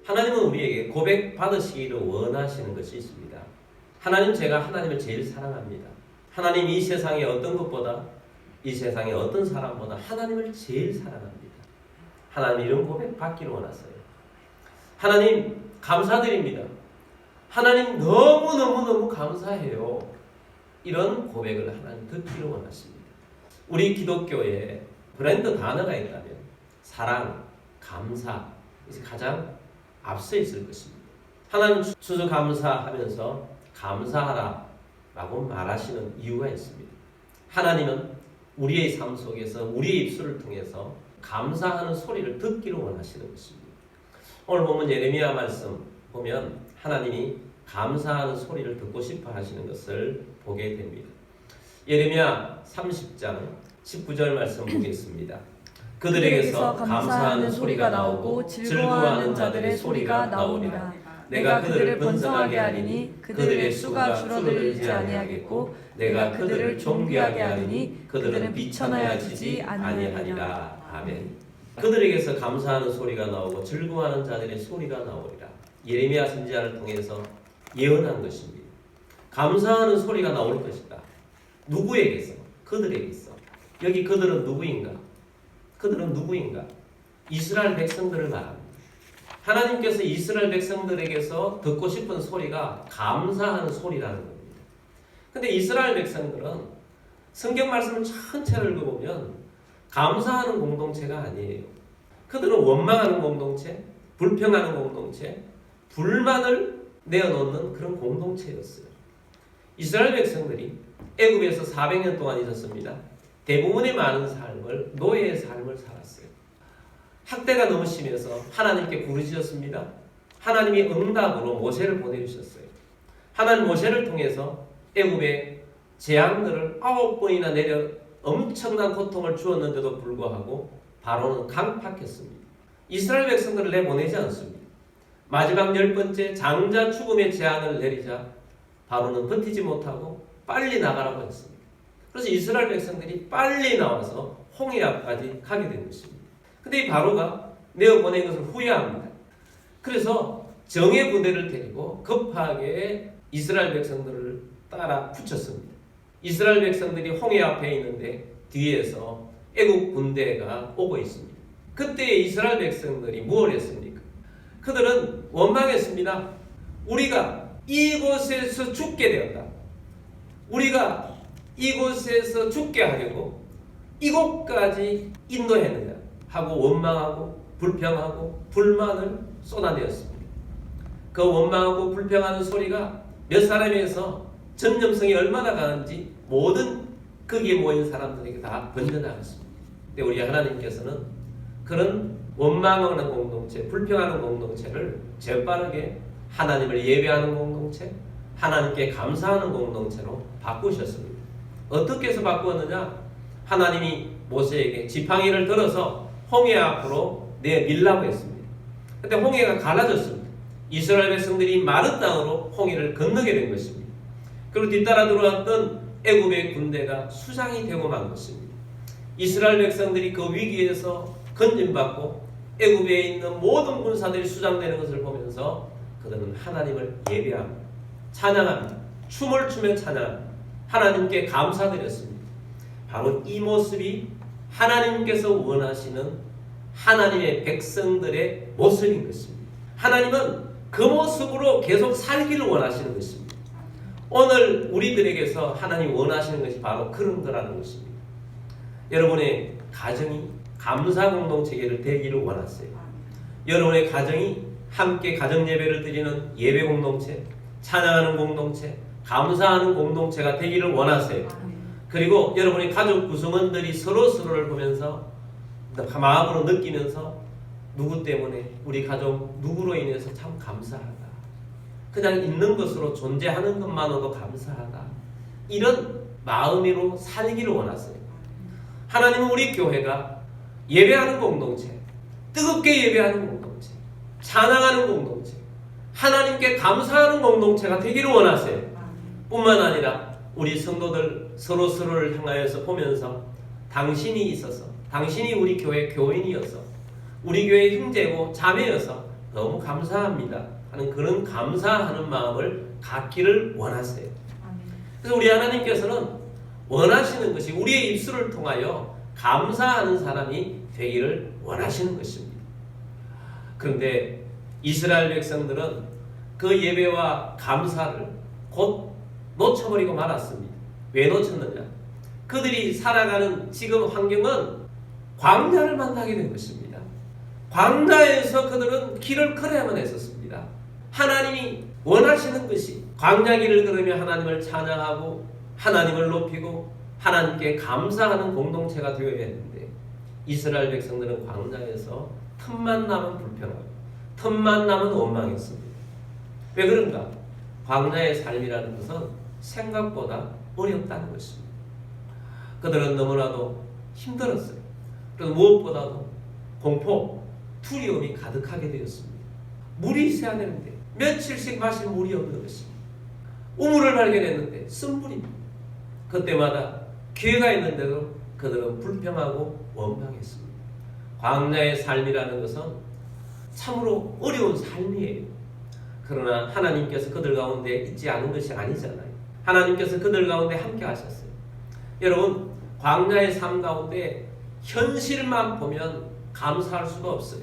하나님은 우리에게 고백받으시기를 원하시는 것이 있습니다. 하나님, 제가 하나님을 제일 사랑합니다. 하나님, 이 세상의 어떤 것보다, 이 세상의 어떤 사람보다 하나님을 제일 사랑합니다. 하나님, 이런 고백 받기를 원하세요. 하나님, 감사드립니다. 하나님, 너무너무 감사해요. 이런 고백을 하나님 듣기를 원하십니다. 우리 기독교에 브랜드 단어가 있다면 사랑, 감사, 이것이 가장 앞서 있을 것입니다. 하나님 추수감사하면서 감사하라 라고 말하시는 이유가 있습니다. 하나님은 우리의 삶 속에서 우리의 입술을 통해서 감사하는 소리를 듣기를 원하시는 것입니다. 오늘 보면 예레미야 말씀 보면 하나님이 감사하는 소리를 듣고 싶어 하시는 것을 보게 됩니다. 예레미야 30장 19절 말씀 보겠습니다. 그들에게서 감사하는 소리가 나오고 즐거워하는 자들의 소리가 나오리라. 내가 그들을 번성하게 하리니 그들의 수가 줄어들지 아니하겠고 내가 그들을 존귀하게 하리니 그들은 비천하여지지 아니하리라. 아멘. 그들에게서 감사하는 소리가 나오고 즐거워하는 자들의 소리가 나오리라. 예레미야 선지자를 통해서 예언한 것입니다. 감사하는 소리가 나올 것이다. 누구에게서? 그들에게서. 여기 그들은 누구인가? 그들은 누구인가? 이스라엘 백성들을 말합니다. 하나님께서 이스라엘 백성들에게서 듣고 싶은 소리가 감사하는 소리라는 겁니다. 근데 이스라엘 백성들은 성경 말씀을 전체를 읽어보면 감사하는 공동체가 아니에요. 그들은 원망하는 공동체, 불평하는 공동체, 불만을 내어놓는 그런 공동체였어요. 이스라엘 백성들이 애굽에서 400년 동안 있었습니다. 대부분의 많은 삶을, 노예의 삶을 살았어요. 학대가 너무 심해서 하나님께 부르짖었습니다. 하나님이 응답으로 모세를 보내주셨어요. 하나님 모세를 통해서 애굽의 재앙들을 9번이나 내려 엄청난 고통을 주었는데도 불구하고 바로는 강팍했습니다. 이스라엘 백성들을 내보내지 않습니다. 마지막 10번째 장자 죽음의 재앙을 내리자 바로는 버티지 못하고 빨리 나가라고 했습니다. 그래서 이스라엘 백성들이 빨리 나와서 홍해 앞까지 가게 된 것입니다. 근데 이 바로가 내어보낸 것을 후회합니다. 그래서 정예 부대를 데리고 급하게 이스라엘 백성들을 따라 붙였습니다. 이스라엘 백성들이 홍해 앞에 있는데 뒤에서 애국 군대가 오고 있습니다. 그때 이스라엘 백성들이 무엇을 했습니까? 그들은 원망했습니다. 우리가 이곳에서 죽게 되었다. 우리가 이곳에서 죽게 하려고 이곳까지 인도했느냐 하고 원망하고 불평하고 불만을 쏟아내었습니다. 그 원망하고 불평하는 소리가 몇 사람에서 전염성이 얼마나 강한지 모든 거기에 모인 사람들에게 다 번져나갔습니다. 근데 우리 하나님께서는 그런 원망하는 공동체, 불평하는 공동체를 재빠르게 하나님을 예배하는 공동체, 하나님께 감사하는 공동체로 바꾸셨습니다. 어떻게 해서 바꾸었느냐? 하나님이 모세에게 지팡이를 들어서 홍해 앞으로 내밀라고 했습니다. 그런데 홍해가 갈라졌습니다. 이스라엘 백성들이 마른 땅으로 홍해를 건너게 된 것입니다. 그리고 뒤따라 들어왔던 애굽의 군대가 수장이 되고 만 것입니다. 이스라엘 백성들이 그 위기에서 건진받고 애굽에 있는 모든 군사들이 수장되는 것을 보면서 그들은 하나님을 예배합니다. 찬양합니다. 춤을 추며 찬양합니다. 하나님께 감사드렸습니다. 바로 이 모습이 하나님께서 원하시는 하나님의 백성들의 모습인 것입니다. 하나님은 그 모습으로 계속 살기를 원하시는 것입니다. 오늘 우리들에게서 하나님 원하시는 것이 바로 그런 거라는 것입니다. 여러분의 가정이 감사 공동체를 되기를 원하세요. 여러분의 가정이 함께 가정 예배를 드리는 예배 공동체, 찬양하는 공동체, 감사하는 공동체가 되기를 원하세요. 그리고 여러분의 가족 구성원들이 서로를 보면서 마음으로 느끼면서 누구 때문에 우리 가족 누구로 인해서 참 감사하다. 그냥 있는 것으로 존재하는 것만으로도 감사하다. 이런 마음으로 살기를 원하세요. 하나님은 우리 교회가 예배하는 공동체, 뜨겁게 예배하는 공동체, 찬양하는 공동체, 하나님께 감사하는 공동체가 되기를 원하세요. 뿐만 아니라 우리 성도들 서로를 향하여서 보면서 당신이 있어서, 당신이 우리 교회 교인이어서, 우리 교회 형제고 자매여서 너무 감사합니다 하는 그런 감사하는 마음을 갖기를 원하세요. 그래서 우리 하나님께서는 원하시는 것이 우리의 입술을 통하여 감사하는 사람이 되기를 원하시는 것입니다. 그런데 이스라엘 백성들은 그 예배와 감사를 곧 놓쳐버리고 말았습니다. 왜 놓쳤느냐? 그들이 살아가는 지금 환경은 광야를 만나게 된 것입니다. 광야에서 그들은 길을 걸어야만 했었습니다. 하나님이 원하시는 것이 광야 길을 걸으며 하나님을 찬양하고 하나님을 높이고 하나님께 감사하는 공동체가 되어야 했는데 이스라엘 백성들은 광야에서 틈만 나면 불평하고 틈만 나면 원망했습니다. 왜 그런가? 광야의 삶이라는 것은 생각보다 어렵다는 것입니다. 그들은 너무나도 힘들었어요. 그래서 무엇보다도 공포, 두려움이 가득하게 되었습니다. 물이 있어야 되는데 며칠씩 마실 물이 없는 것입니다. 우물을 발견했는데 쓴 물입니다. 그때마다 기회가 있는데도 그들은 불평하고 원망했습니다. 광야의 삶이라는 것은 참으로 어려운 삶이에요. 그러나 하나님께서 그들 가운데 있지 않은 것이 아니잖아요. 하나님께서 그들 가운데 함께 하셨어요. 여러분, 광야의 삶 가운데 현실만 보면 감사할 수가 없어요.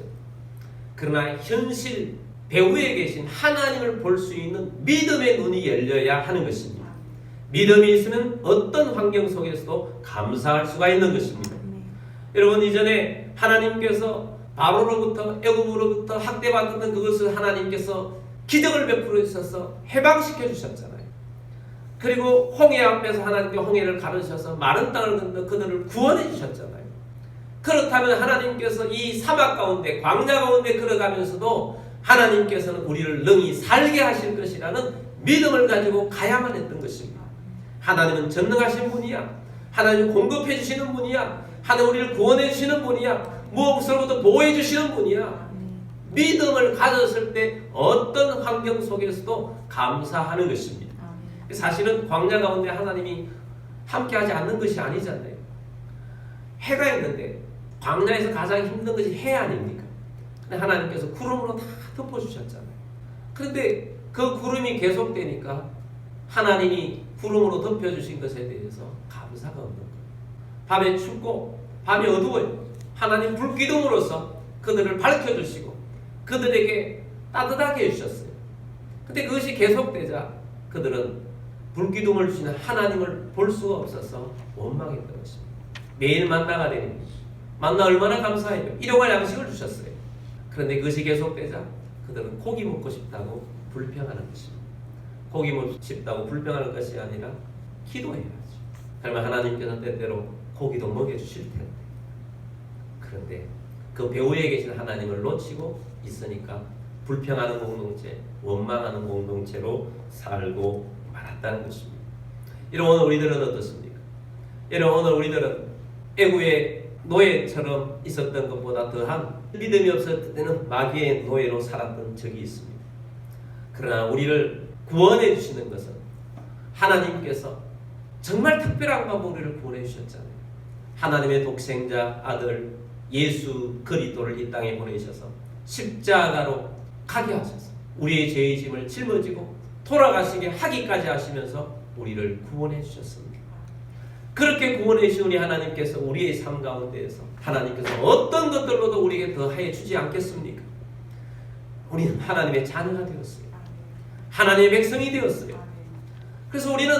그러나 현실 배후에 계신 하나님을 볼 수 있는 믿음의 눈이 열려야 하는 것입니다. 믿음이 있으면 어떤 환경 속에서도 감사할 수가 있는 것입니다. 여러분, 이전에 하나님께서 바로로부터 애굽으로부터 학대받았던 그것을 하나님께서 기적을 베풀어 주셔서 해방시켜 주셨잖아요. 그리고 홍해 앞에서 하나님께 홍해를 가르셔서 마른 땅을 건너 그들을 구원해 주셨잖아요. 그렇다면 하나님께서 이 사막 가운데 광야 가운데 걸어가면서도 하나님께서는 우리를 능히 살게 하실 것이라는 믿음을 가지고 가야만 했던 것입니다. 하나님은 전능하신 분이야. 하나님은 공급해 주시는 분이야. 하나님 우리를 구원해 주시는 분이야. 무엇으로부터 보호해 주시는 분이야. 믿음을 가졌을 때 어떤 환경 속에서도 감사하는 것입니다. 사실은 광야 가운데 하나님이 함께하지 않는 것이 아니잖아요. 해가 있는데 광야에서 가장 힘든 것이 해 아닙니까? 근데 하나님께서 구름으로 다 덮어주셨잖아요. 그런데 그 구름이 계속되니까 하나님이 구름으로 덮여주신 것에 대해서 감사가 없는 거예요. 밤에 춥고 밤이 어두워요. 하나님 불기둥으로서 그들을 밝혀주시고 그들에게 따뜻하게 해주셨어요. 근데 그것이 계속되자 그들은 불기둥을 주시는 하나님을 볼 수가 없어서 원망했던 것입니다. 매일 만나가 되는 것이죠. 만나 얼마나 감사해요. 일용할 양식을 주셨어요. 그런데 그것이 계속되자 그들은 고기 먹고 싶다고 불평하는 것입니다. 고기 먹고 싶다고 불평하는 것이 아니라 기도해야죠. 그러면 하나님께서 때때로 고기도 먹여주실 텐데. 그런데 그 배후에 계신 하나님을 놓치고 있으니까 불평하는 공동체, 원망하는 공동체로 살고 말았다는 것입니다. 여러분, 오늘 우리들은 어떻습니까? 여러분, 오늘 우리들은 애굽의 노예처럼 있었던 것보다 더한 믿음이 없었을 때는 마귀의 노예로 살았던 적이 있습니다. 그러나 우리를 구원해 주시는 것은 하나님께서 정말 특별한 방법으로 우리를 구원해 주셨잖아요. 하나님의 독생자 아들 예수 그리스도를 이 땅에 보내셔서 십자가로 가게 하셔서 우리의 죄의 짐을 짊어지고 돌아가시게 하기까지 하시면서 우리를 구원해 주셨습니다. 그렇게 구원해 주신 우리 하나님께서 우리의 삶 가운데에서 하나님께서 어떤 것들로도 우리에게 더하여 주지 않겠습니까? 우리는 하나님의 자녀가 되었어요. 하나님의 백성이 되었어요. 그래서 우리는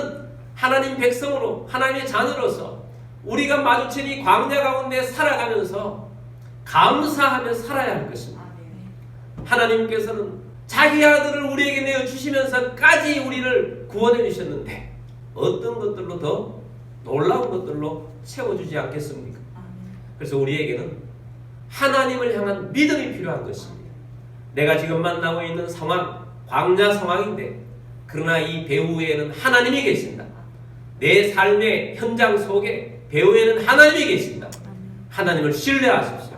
하나님 백성으로 하나님의 자녀로서 우리가 마주친 이 광야 가운데 살아가면서 감사하며 살아야 할 것입니다. 하나님께서는 자기 아들을 우리에게 내어주시면서까지 우리를 구원해 주셨는데 어떤 것들로 더 놀라운 것들로 채워주지 않겠습니까? 그래서 우리에게는 하나님을 향한 믿음이 필요한 것입니다. 내가 지금 만나고 있는 상황, 광야 상황인데 그러나 이 배후에는 하나님이 계신다. 내 삶의 현장 속에 배후에는 하나님이 계신다. 하나님을 신뢰하십시오.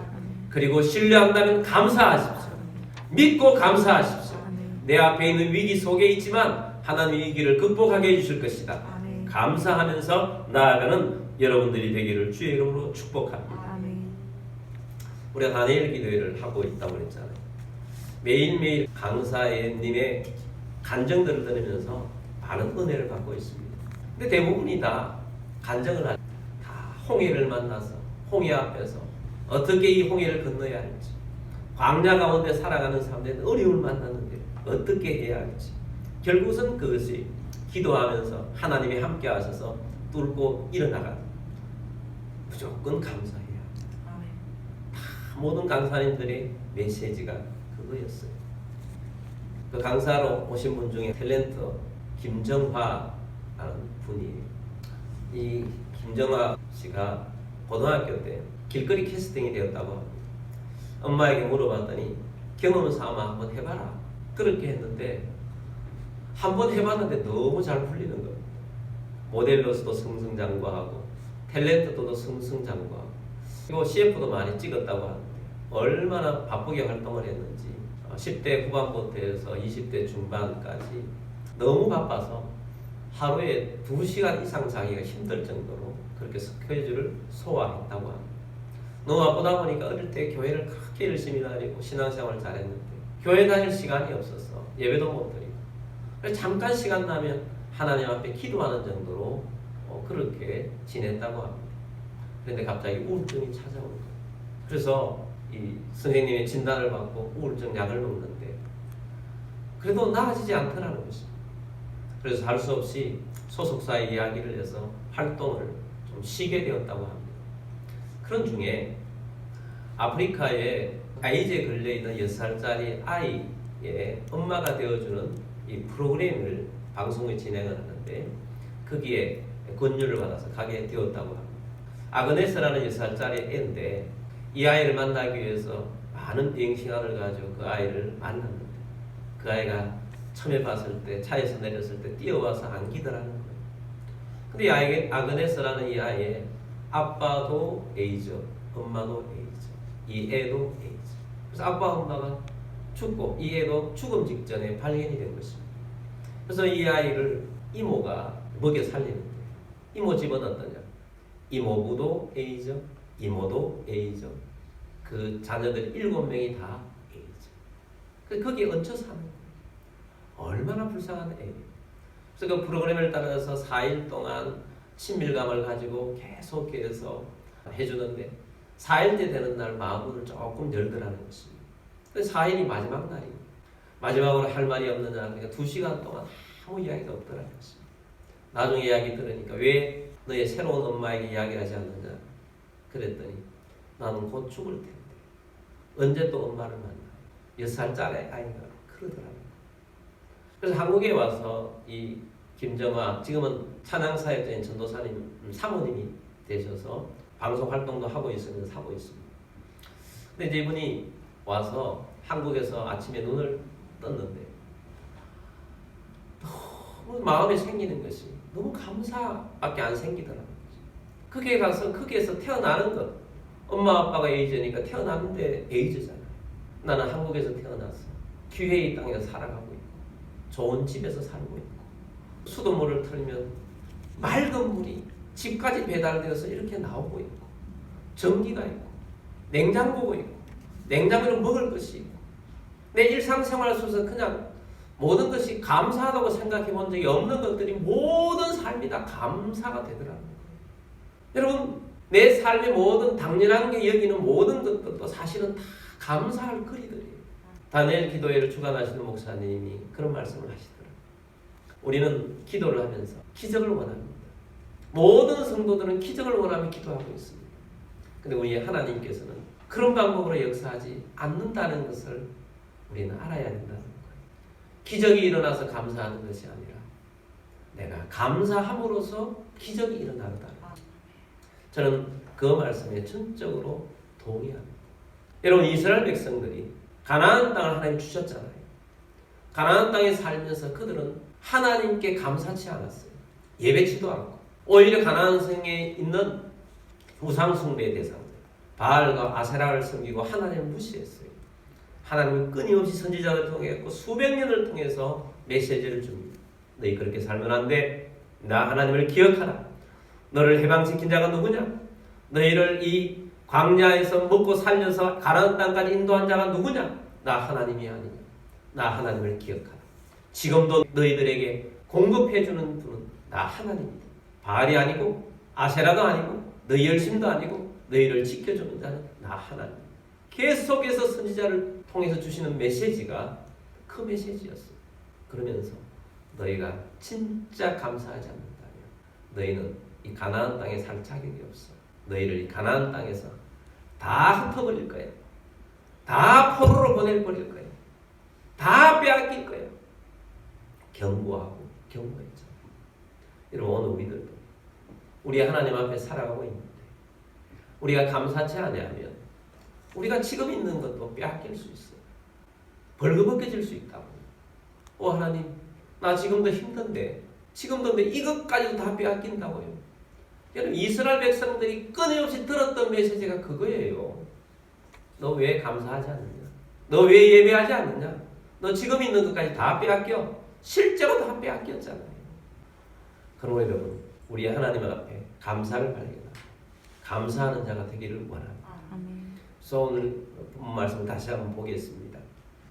그리고 신뢰한다면 감사하십시오. 믿고 감사하십시오. 내 앞에 있는 위기 속에 있지만 하나님의 위기를 극복하게 해주실 것이다. 감사하면서 나아가는 여러분들이 되기를 주의 이름으로 축복합니다. 우리가 다니엘 기도회를 하고 있다고 그랬잖아요. 매일매일 강사님의 간증들을 들으면서 많은 은혜를 받고 있습니다. 근데 대부분이 다 간증을 다 홍해를 만나서 홍해 앞에서 어떻게 이 홍해를 건너야 할지, 광야 가운데 살아가는 사람들은 어려움을 만났는데 어떻게 해야 할지, 결국은 그것이 기도하면서 하나님이 함께 하셔서 뚫고 일어나가 무조건 감사해야. 다 모든 강사님들의 메시지가 그거였어요. 그 강사로 오신 분 중에 탤런트 김정화라는 분이에요. 이 김정화 씨가 고등학교 때 길거리 캐스팅이 되었다고 합니다. 엄마에게 물어봤더니 경험 삼아 한번 해봐라. 그렇게 했는데 한번 해봤는데 너무 잘 풀리는 거예요. 모델로서도 승승장구하고 탤런트도 승승장구하고, 그리고 CF도 많이 찍었다고 하는데 얼마나 바쁘게 활동을 했는지 10대 후반부터 해서 20대 중반까지 너무 바빠서 하루에 2시간 이상 자기가 힘들 정도로 그렇게 스케줄을 소화했다고 합니다. 너무 바쁘다 보니까 어릴 때 교회를 그렇게 열심히 다니고 신앙생활을 잘했는데 교회 다닐 시간이 없었어. 예배도 못 드리고. 그래서 잠깐 시간 나면 하나님 앞에 기도하는 정도로 그렇게 지냈다고 합니다. 그런데 갑자기 우울증이 찾아온 거예요. 그래서 이 선생님의 진단을 받고 우울증 약을 먹는데 그래도 나아지지 않더라는 것입니다. 그래서 할 수 없이 소속사의 이야기를 해서 활동을 좀 쉬게 되었다고 합니다. 그런 중에 아프리카에 아이즈에 걸려있는 6살짜리 아이의 엄마가 되어주는 이 프로그램을 방송을 진행을 하는데 거기에 권유를 받아서 가게 되었다고 합니다. 아그네스라는 6살짜리 애인데 이 아이를 만나기 위해서 많은 비행시간을 가지고 그 아이를 만났는데 그 아이가 처음에 봤을 때 차에서 내렸을 때 뛰어와서 안기더라는 거예요. 근데 이 아이에게 아그네스라는 이 아이의 아빠도 에이즈, 엄마도 에이즈, 이 애도 에이즈. 그래서 아빠 엄마가 죽고 이 애도 죽음 직전에 발견이 된 것입니다. 그래서 이 아이를 이모가 먹여 살리는데 이모 집은 어떠냐? 이모부도 에이즈, 이모도 에이즈, 그 자녀들 7명이 다 에이즈. 거기에 얹혀 사는 거예요. 얼마나 불쌍한 애예요. 그래서 그 프로그램을 따라서 4일 동안 친밀감을 가지고 계속해서 해주는데 4일째 되는 날 마음을 조금 열더라는 것입니다. 4일이 마지막 날이에요. 마지막으로 할 말이 없는 날, 그러니까 2시간 동안 아무 이야기가 없더라는 것입니다. 나중에 이야기 들으니까 왜 너의 새로운 엄마에게 이야기하지 않느냐 그랬더니 나는 곧 죽을 텐데 언제 또 엄마를 만나. 6살짜리 아이가 그러더라고요. 그래서 한국에 와서 이 김정화, 지금은 찬양사역자인 전도사님 사모님이 되셔서 방송 활동도 하고 있으면서 하고 있습니다. 근데 이제 이분이 와서 한국에서 아침에 눈을 떴는데 너무 마음에 생기는 것이 너무 감사밖에 안 생기더라고요. 거기에 가서 거기에서 태어나는 것, 엄마 아빠가 에이즈니까 태어났는데 에이즈잖아요. 나는 한국에서 태어났어. 기회의 땅에서 살아가고 있고 좋은 집에서 살고 있고 수돗물을 틀면 맑은 물이 집까지 배달되어서 이렇게 나오고 있고 전기가 있고 냉장고가 있고 냉장고로 먹을 것이 있고 내 일상생활 속에서 그냥 모든 것이 감사하다고 생각해 본 적이 없는 것들이 모든 삶이 다 감사가 되더라고요. 여러분, 내 삶의 모든 당연한 게 여기는 모든 것들도 사실은 다 감사할 거리들이에요. 다니엘 기도회를 주관하시는 목사님이 그런 말씀을 하시더라고요. 우리는 기도를 하면서 기적을 원합니다. 모든 성도들은 기적을 원하며 기도하고 있습니다. 근데 우리 하나님께서는 그런 방법으로 역사하지 않는다는 것을 우리는 알아야 된다는 거예요. 기적이 일어나서 감사하는 것이 아니라 내가 감사함으로써 기적이 일어나다. 저는 그 말씀에 전적으로 동의합니다. 여러분, 이스라엘 백성들이 가나안 땅을 하나님 주셨잖아요. 가나안 땅에 살면서 그들은 하나님께 감사치 않았어요. 예배치도 않고 오히려 가나안 성에 있는 우상 숭배의 대상들 바알과 아세라를 섬기고 하나님을 무시했어요. 하나님은 끊임없이 선지자를 통했고 수백 년을 통해서 메시지를 줍니다. 너희 그렇게 살면 안 돼. 나 하나님을 기억하라. 너를 해방시킨 자가 누구냐? 너희를 이 광야에서 먹고 살려서 가나안 땅까지 인도한 자가 누구냐? 나 하나님이 아니냐. 나 하나님을 기억하라. 지금도 너희들에게 공급해주는 분은 나 하나님이다. 바알이 아니고 아세라도 아니고 너희 열심도 아니고 너희를 지켜주는 자는 나 하나님. 계속해서 선지자를 통해서 주시는 메시지가 그 메시지였어. 그러면서 너희가 진짜 감사하지 않는다면 너희는 이 가나안 땅에 살 자격이 없어. 너희를 이 가나안 땅에서 다 흩어버릴 거야. 다 포로로 보내버릴 거야. 다 빼앗길 거야. 경고하고 경고했죠. 여러분, 오늘 우리들도 우리 하나님 앞에 살아가고 있는데 우리가 감사치 않으면 우리가 지금 있는 것도 빼앗길 수 있어요. 벌거벗겨질 수 있다고. 하나님, 나 지금도 힘든데 지금도 내 이것까지도 다 빼앗긴다고요. 여러분, 이스라엘 백성들이 끊임없이 들었던 메시지가 그거예요. 너 왜 감사하지 않느냐? 너 왜 예배하지 않느냐? 너 지금 있는 것까지 다 빼앗겨. 실제로 다 빼앗겼잖아요. 그러므로 여러분, 우리 하나님 앞에 감사를 발견하고 감사하는 자가 되기를 원합니다. 그래서 오늘 본 말씀 다시 한번 보겠습니다.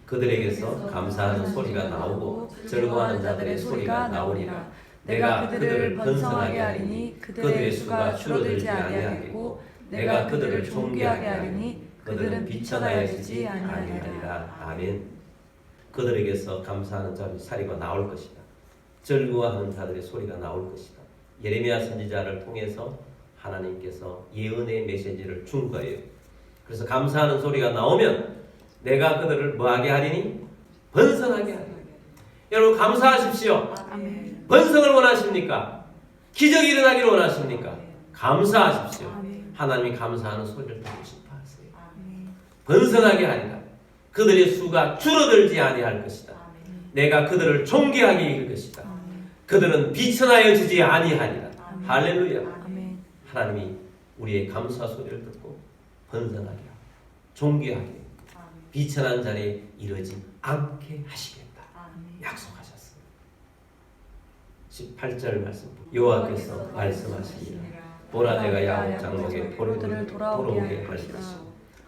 그들에게서 감사하는 소리가 나오고 즐거워하는 자들의 소리가 나오리라. 내가 그들을 번성하게 하리니 그들의 수가 줄어들지 아니하겠고 내가 그들을 존귀하게 하리니 그들은 비천하여지지 아니하리라. 아멘. 그들에게서 감사하는 자들의 소리가 나올 것이다. 즐거워하는 자들의 소리가 나올 것이다. 예레미야 선지자를 통해서 하나님께서 예언의 메시지를 준 거예요. 그래서 감사하는 소리가 나오면 내가 그들을 뭐하게 하리니? 번성하게 하리니. 여러분, 감사하십시오. 아멘. 번성을 원하십니까? 기적이 일어나기를 원하십니까? 감사하십시오. 아멘. 하나님이 감사하는 소리를 듣고 싶어 하세요. 아멘. 번성하게 하리라. 그들의 수가 줄어들지 아니할 것이다. 아멘. 내가 그들을 존귀하게 이길 것이다. 아멘. 그들은 비천하여지지 아니하리라. 아멘. 할렐루야. 아멘. 하나님이 우리의 감사 소리를 듣고 번성하게 하고 존귀하게 아멘. 비천한 자리에 이르지 않게 하시겠다. 아멘. 약속하셨어요. 18절 말씀. 여호와께서 말씀하시니라. 보라, 내가 야곱 장막에 포로들을 돌아오게 할 것이라.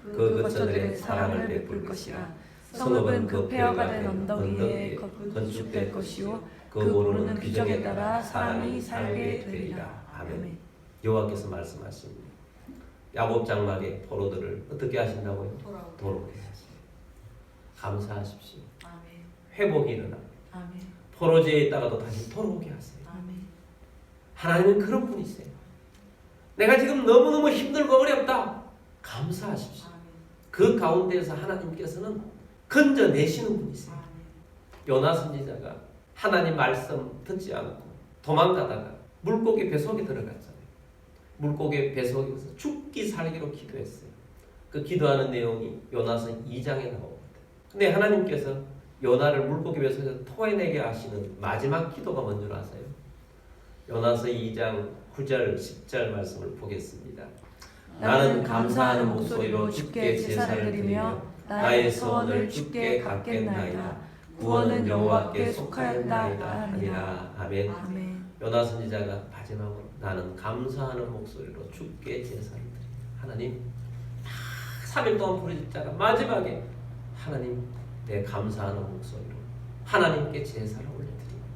그 거처들의 사랑을 베풀 것이라. 성읍은 그 폐허가 된 언덕 위에 건축될 것이요 그 모르는 규정에 따라 사람이 살게 되리라. 아멘. 여호와께서 말씀하십니다. 야곱 장막의 포로들을 어떻게 하신다고요? 돌아오게 하세요. 감사하십시오. 아멘. 회복이 일어나. 아멘. 포로지에 있다가도 다시 돌아오게 하세요. 아멘. 하나님은 그런 분이세요. 내가 지금 너무너무 힘들고 어렵다. 감사하십시오. 아멘. 그 가운데에서 하나님께서는 건져내시는 분이세요. 아멘. 요나 선지자가 하나님 말씀 듣지 않고 도망가다가 물고기 뱃속에 들어갔잖아요. 물고기 뱃속에서 죽기 살기로 기도했어요. 그 기도하는 내용이 요나서 2장에 나옵니다. 근데 하나님께서 요나를 물고기 뱃속에서 토해내게 하시는 마지막 기도가 뭔 줄 아세요? 요나서 2장 9절 10절 말씀을 보겠습니다. 나는 감사하는 목소리로 주께 제사를 드리며 나의 소원을 주께 갚겠나이다. 구원은 여호와께 속하였나이다 하니라. 아멘. 아멘. 요나 선지자가 마지막으로 나는 감사하는 목소리로 주께 제사를 드립니다. 하나님, 3일 동안 부르짖다가 마지막에 하나님, 내 감사하는 목소리로 하나님께 제사를 올려드립니다.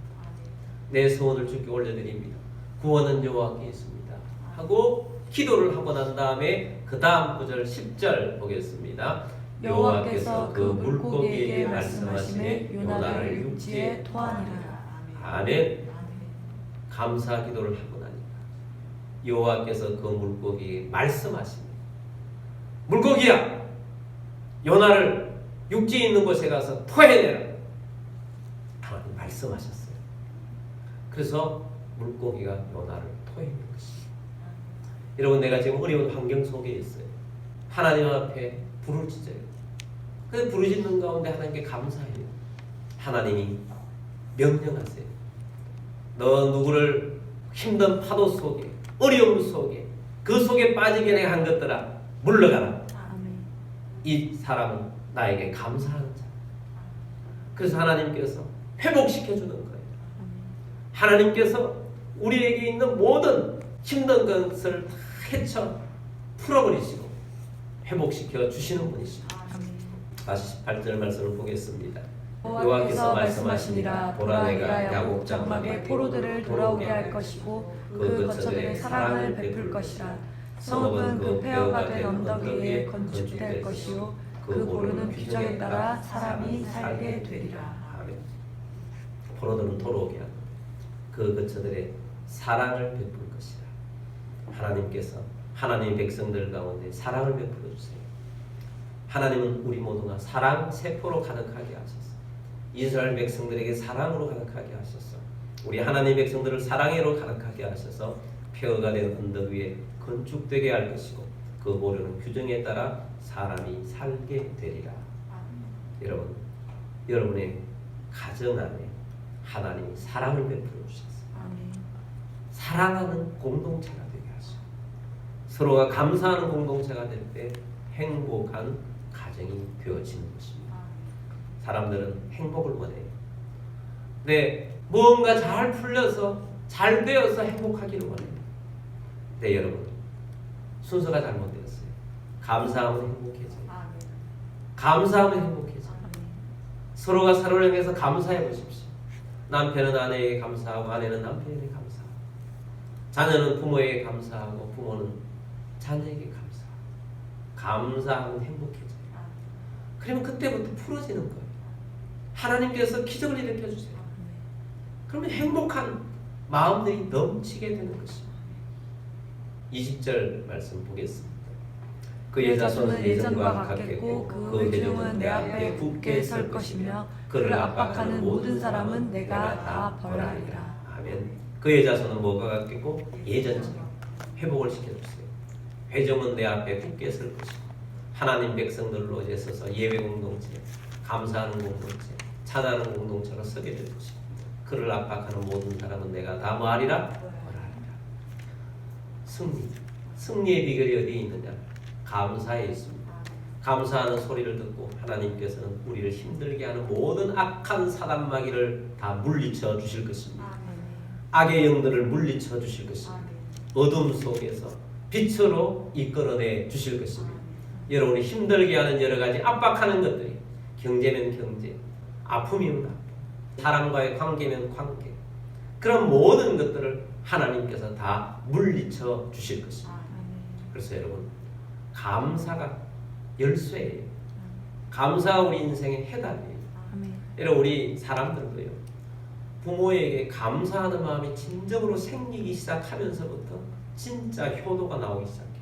내 소원을 주께 올려드립니다. 구원은 여호와께 있습니다 하고 기도를 하고 난 다음에 그 다음 구절 10절 보겠습니다. 여호와께서 그 물고기에게 말씀하시매 요나를 육지에 토하니라. 아멘. 감사 기도를 하고 나니까 여호와께서 그 물고기에게 말씀하십니다. 물고기야, 요나를 육지에 있는 곳에 가서 토해내라. 하나님 말씀하셨어요. 그래서 물고기가 요나를 토해낸 것이죠. 여러분, 내가 지금 어려운 환경 속에 있어요. 하나님 앞에 부르짖어요. 그 부르짖는 가운데 하나님께 감사해요. 하나님이 명령하세요. 너 누구를 힘든 파도 속에, 어려움 속에, 그 속에 빠지게 한 것들아, 물러가라. 아멘. 이 사람은 나에게 감사하는 자. 그래서 하나님께서 회복시켜주는 거예요. 하나님께서 우리에게 있는 모든 힘든 것을 다 헤쳐 풀어버리시고 회복시켜 주시는 분이십니다. 다시 18절 말씀을 보겠습니다. 여호와께서 말씀하시니라. 보라, 내가 야곱 장막에 포로들을 돌아오게 할 것이고 그 거처들의 사랑을 베풀 것이라. 성읍은 그 폐허가 된 언덕 위에 건축될 것이요 그 고르는 규정에 따라 사람이 살게 되리라. 아멘. 포로들은 돌아오게 하고 그 거처들의 사랑을 베풀 것이라. 하나님께서 하나님의 백성들 가운데 사랑을 베풀어 주세요. 하나님은 우리 모두가 사랑 세포로 가득하게 하소서. 이스라엘 백성들에게 사랑으로 가득하게 하소서. 우리 하나님 백성들을 사랑으로 가득하게 하셔서 폐허가 된 언덕 위에 건축되게 할 것이고 그 모르는 규정에 따라 사람이 살게 되리라. 여러분, 여러분의 가정 안에 하나님이 사랑을 베풀어 주셨어요. 사랑하는 공동체가 되게 하시고 서로가 감사하는 공동체가 될 때 행복한 가정이 되어지는 것입니다. 사람들은 행복을 원해요. 근데 뭔가 잘 풀려서 잘 되어서 행복하기를 원해요. 네, 여러분, 순서가 잘못되었어요. 감사하면 행복해져요. 감사하면 행복해져요. 서로가 서로를 향해서 감사해 보십시오. 남편은 아내에게 감사하고 아내는 남편에게 감사하고 자녀는 부모에게 감사하고 부모는 자녀에게 감사하고 감사하면 행복해져요. 그러면 그때부터 풀어지는 거예요. 하나님께서 기적을 일으켜 주세요. 그러면 행복한 마음들이 넘치게 되는 것입니다. 20절 말씀 보겠습니다. 그의 자손은 예전과 같겠고 그 회중은 내 앞에 굳게 설 것이며 그를 압박하는 모든 사람은 내가 다 벌하리라. 아멘. 그의 자손은 뭐가 같겠고 예전처럼 회복을 시켜주세요. 회중은 내 앞에 굳게 설 것이고 하나님 백성들로 이제 서서 예배 공동체, 감사하는 공동체, 찬양하는 공동체로 서게 될 것이고 그를 압박하는 모든 사람은 내가 다 뭐하리라? 벌하리라. 승리의 비결이 어디에 있느냐? 감사에 있습니다. 감사하는 소리를 듣고 하나님께서는 우리를 힘들게 하는 모든 악한 사단 마귀를 다 물리쳐 주실 것입니다. 악의 영들을 물리쳐 주실 것입니다. 어둠 속에서 빛으로 이끌어내 주실 것입니다. 여러분이 힘들게 하는 여러 가지 압박하는 것들이 경제면 경제, 아픔이면 아픔, 사람과의 관계면 관계, 그런 모든 것들을 하나님께서 다 물리쳐 주실 것입니다. 그래서 여러분, 감사가 열쇠예요. 감사가 우리 인생의 해답이에요. 여러분, 우리 사람들도요, 부모에게 감사하는 마음이 진정으로 생기기 시작하면서부터 진짜 효도가 나오기 시작해요.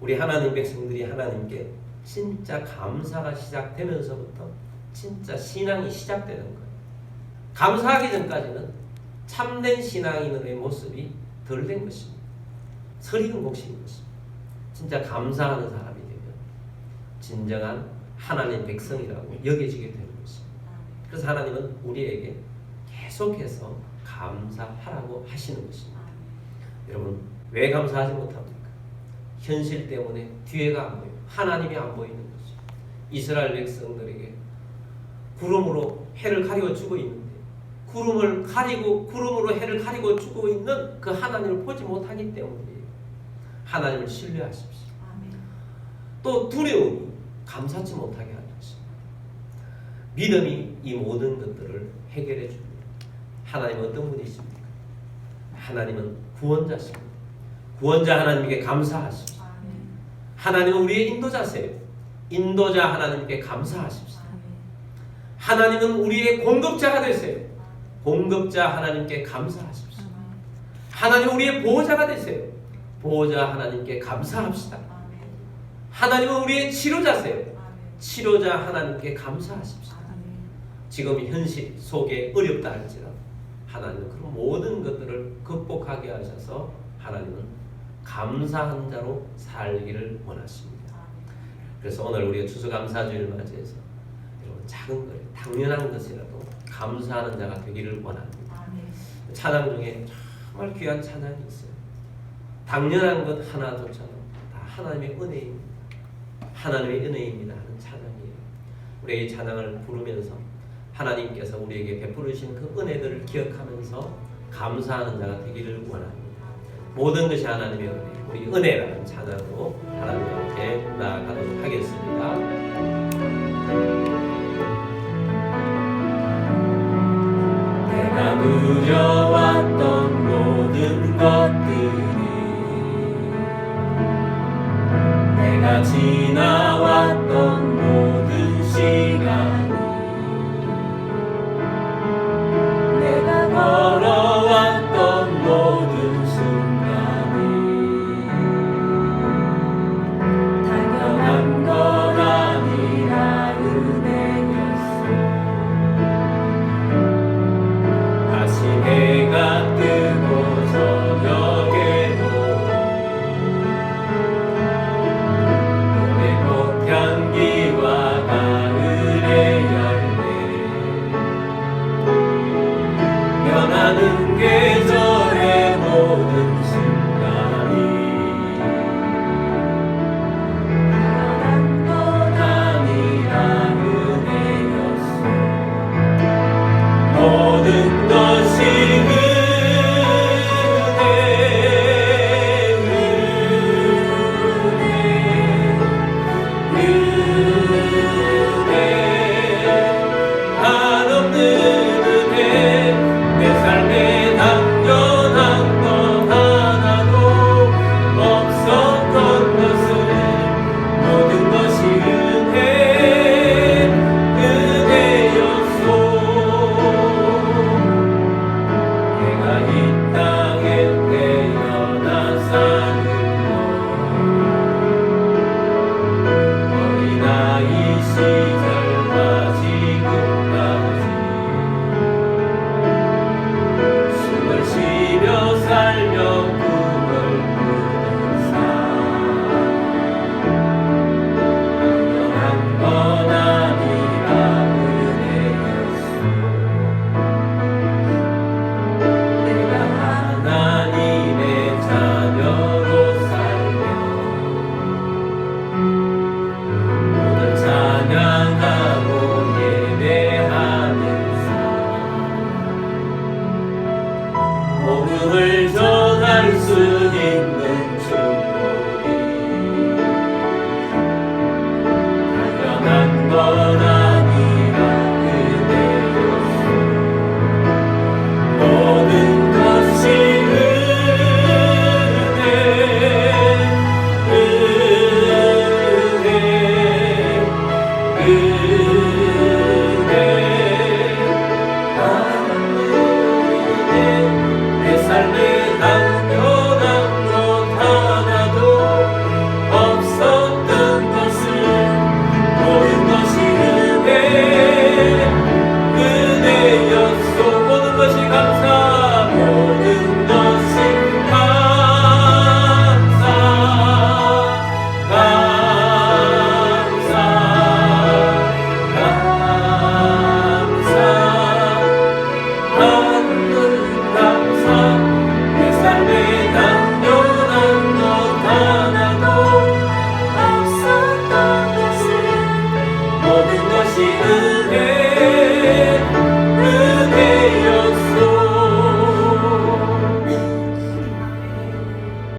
우리 하나님 백성들이 하나님께 진짜 감사가 시작되면서부터 진짜 신앙이 시작되는 거예요. 감사하기 전까지는 참된 신앙인의 모습이 덜 된 것입니다. 설익은 곡식인 것입니다. 진짜 감사하는 사람이 되면 진정한 하나님 백성이라고 여겨지게 되는 것입니다. 그래서 하나님은 우리에게 계속해서 감사하라고 하시는 것입니다. 여러분, 왜 감사하지 못합니까? 현실 때문에 뒤에가 안 보여요. 하나님이 안 보이는 거죠. 이스라엘 백성들에게 구름으로 해를 가려주고 있는데 구름으로 해를 가리고 주고 있는 그 하나님을 보지 못하기 때문이에요. 하나님을 신뢰하십시오. 또 두려움이 감사치 못하게 하는 것입니다. 믿음이 이 모든 것들을 해결해 줍니다. 하나님은 어떤 분이십니까? 하나님은 구원자십니다. 구원자 하나님께 감사하십시오. 하나님은 우리의 인도자세요. 인도자 하나님께 감사하십시오. 하나님은 우리의 공급자가 되세요. 공급자 하나님께 감사하십시오. 하나님은 우리의 보호자가 되세요. 보호자 하나님께 감사합시다. 하나님은 우리의 치료자세요. 치료자 하나님께 감사하십시오. 지금 현실 속에 어렵다 할지라도 하나님은 그런 모든 것들을 극복하게 하셔서 하나님은 감사한 자로 살기를 원하십니다. 그래서 오늘 우리가 추수감사주일을 맞이해서 여러분 작은 것, 당연한 것이라도 감사하는 자가 되기를 원합니다. 찬양 중에 정말 귀한 찬양이 있어요. 당연한 것 하나조차도 다 하나님의 은혜입니다. 하나님의 은혜입니다 하는 찬양이에요. 우리 이 찬양을 부르면서 하나님께서 우리에게 베푸르신 그 은혜들을 기억하면서 감사하는 자가 되기를 원합니다. 모든 것이 하나님의 은혜, 우리 은혜라는 찬양으로 하나님과 함께 나아가도록 하겠습니다. 누려왔던 모든 것들이 내가 지나왔던 모든 시간이 내가 걸어왔던 모든 순간이 당연한 건 아니라 은혜였어. 다시 해가 뜨고 저녁에도 봄의 꽃향기와 가을의 열매 변하는 계절의 모든 순간이 당연한 건 아니라 은혜였어. 모든 것이 은혜 한없는 은혜. 내 삶에 당연한 것 하나도 없었던 것은 모든 것이 은혜였소. 내가 이 땅에 태어나 사는 것 어린아이 시절과 지금까지 숨을 쉬며 살며 꿈을 꾸는 삶 당연한 건 아니라 은혜였소. 내가 하나님의 자녀로 살며 오늘 찬양하고 예배하는 삶 복음을 전할 수 있는 축복이 당연한 건 아니라 은혜였소. 모든 것이 내 삶에 당연한 것 하나도 없었던 것은 모든 것이 은혜였소. 모든 것이 감사. 모든 것이 감사. 감사. 감사. 하늘 감사. 내 삶에 당연한 것 하나도 없었던 것은 모든 것이